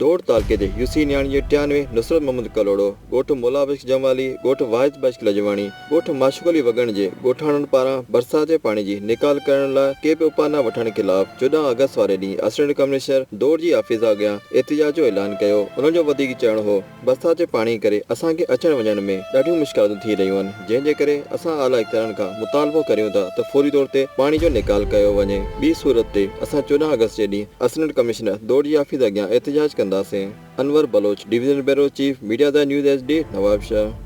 दौड़ तालके जे यूसी 99 नुसरत मोहम्मद कलोड़ो गोठ मोला बख्श जमाली गोठ वाहिद बख्श लजवाणी गोठ माशुकली वगण जे गोठाणन पारां बरसात जे पाणी जी निकाल करण लाइ के बि उपाय न वठण खिलाफ़ 14 अगस्त वारे ॾींहुं असिस्टेंट कमिश्नर दौड़ जी ऑफिस अॻियां एहतिजाज जो ऐलान कयो। उन्हनि जो वधीक चवणो हो बरसात जे पाणी करे असांखे अचण वञण में ॾाढियूं मुश्किलातूं थी रहियूं आहिनि, जंहिंजे करे असां आला इख़्तियारनि खां मुतालबो करियूं था त फौरी तौर ते पाणी जो निकाल कयो वञे। ॿी सूरत ते असां 14 अगस्त जे ॾींहुं असिस्टेंट कमिश्नर दौड़ जी ऑफिस अॻियां एहतिजाज कंदासीं। Anwar Baloch, division bureau chief, media the news HD, Nawabshah.